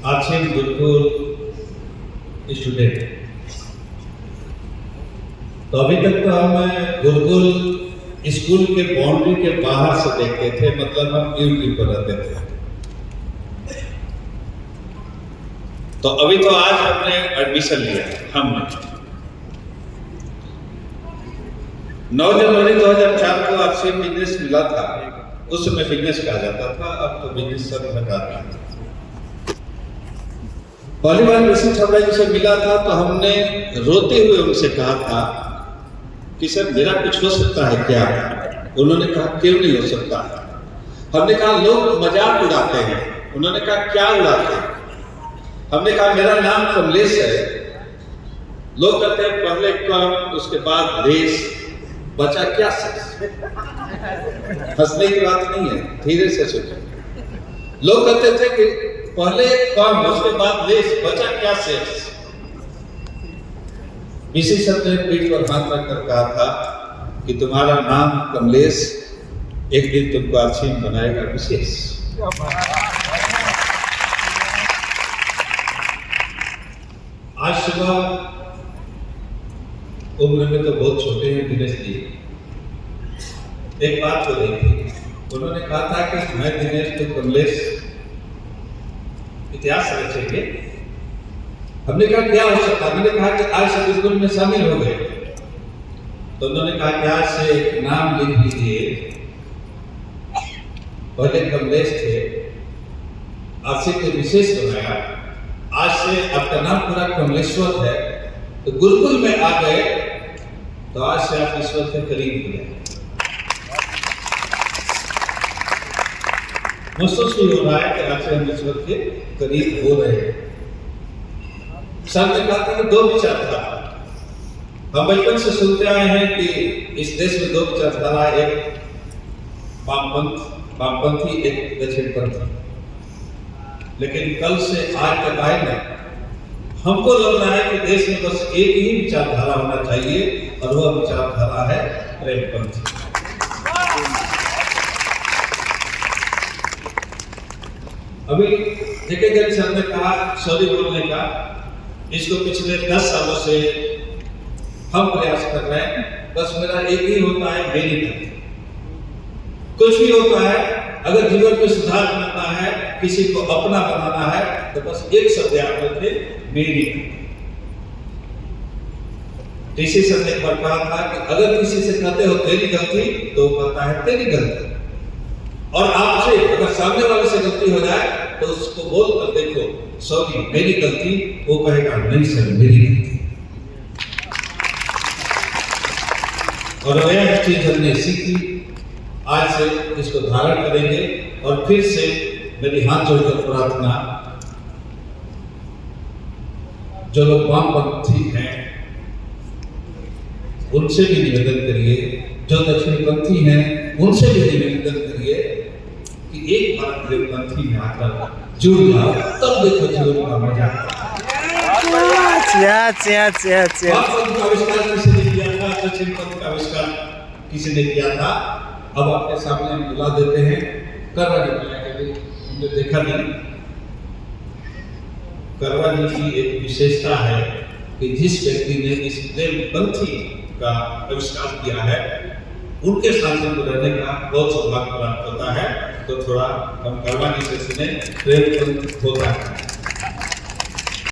Asim Gurukul student. तो अभी तक तो हम गुरुकुल स्कूल के बाउंड्री के बाहर से देखते थे, मतलब हम ड्यूटी पर रहते थे। तो अभी तो आज हमने एडमिशन लिया, हमने 9 जनवरी 2004 को आपसे बिजनेस मिला था। उस समय बिजनेस कहा जाता था, अब तो बिजनेस सब हटा दिया। पहली बार ऋषि छबड़ा जी से मिला था तो हमने रोते हुए उनसे कहा था कि सर मेरा कुछ हो सकता है क्या? उन्होंने कहा क्यों नहीं हो सकता। हमने कहा लोग मजाक उड़ाते हैं। उन्होंने कहा क्या उड़ाते हैं? हमने कहा मेरा नाम कमलेश है। लोग कहते हैं पहले कम उसके बाद देश, बचा क्या सेक्स? हंसने की बात नहीं है, धीरे से सोचो। लोग कहते थे कि पहले कम उसके बाद देश, बचा क्या सेक्स? इसी सर ने पीठ पर हाथ रखकर कहा था कि तुम्हारा नाम कमलेश एक दिन तुमको आसिम बनाएगा विशेष। आज सुबह, उम्र में तो बहुत छोटे हैं दिनेश जी, एक बात हो रही थी। उन्होंने कहा था कि मैं दिनेश तो कमलेश इतिहास रचेंगे। हमने कहा क्या हो सकता? हमने कहा कि आज से गुरुकुल में शामिल हो गए। तो उन्होंने कहा कि आज से एक नाम लिख लीजिए, पहले कमलेश थे, आज से कोई विशेष बनाया, आज से आपका नाम पूरा कमलेश्वर है। तो गुरुकुल में आ गए तो आज से आप ईश्वर के करीब हो गए। महसूस भी हो रहा है कि आज से हम ईश्वर के करीब हो रहे हैं। सर ने कहा था कि 2 विचारधारा। हम बचपन से सुनते आए हैं कि इस देश में 2 विचारधारा, एक वामपंथी, एक दक्षिणपंथी। लेकिन कल से आज तक आए ना, हमको लग रहा है कि देश में बस एक ही विचारधारा होना चाहिए और वह विचारधारा है प्रेमपंथी। अभी देखिए सर ने कहा सॉरी बोलने का, इसको पिछले 10 सालों से हम प्रयास कर रहे हैं। बस मेरा एक ही होता है, मेरी गलती। कुछ भी होता है, अगर जीवन में सुधार करना है, किसी को अपना बनाना है, तो बस एक शब्द याद रखें, मेरी गलती। ऋषि सर ने एक बार कहा था कि अगर किसी से कहते हो तेरी गलती, तो वो कहता है तेरी गलती। और आपसे अगर सामने वाले से गलती हो जाए तो उसको बोल कर देखो सॉरी मेरी गलती, वो कहेगा नहीं सर मेरी गलती। और यह चीज हमने सीखी, आज से इसको धारण करेंगे। और फिर से मेरी हाथ जोड़कर प्रार्थना, जो लोग वामपंथी हैं उनसे भी निवेदन करिए, जो दक्षिणपंथी हैं उनसे भी निवेदन करिए कि एक बार प्रेमपंथी में आकर जुड़ जाओ, तब देखो जीवन का मजा। वामपंथ का आविष्कार किसी ने किया था, दक्षिणपंथ का आविष्कार किसी ने किया था। अब आपके सामने हम बुला देते हैं। करवा जी हमने देखा नहीं। करवा जी की एक विशेषता है कि जिस व्यक्ति ने इस प्रेमपंथी का आविष्कार किया है, उनके साथ में रहने का बहुत सौभाग्य प्राप्त होता है। तो थोड़ा हम करवा जी से सुने प्रेमपंथ होता है।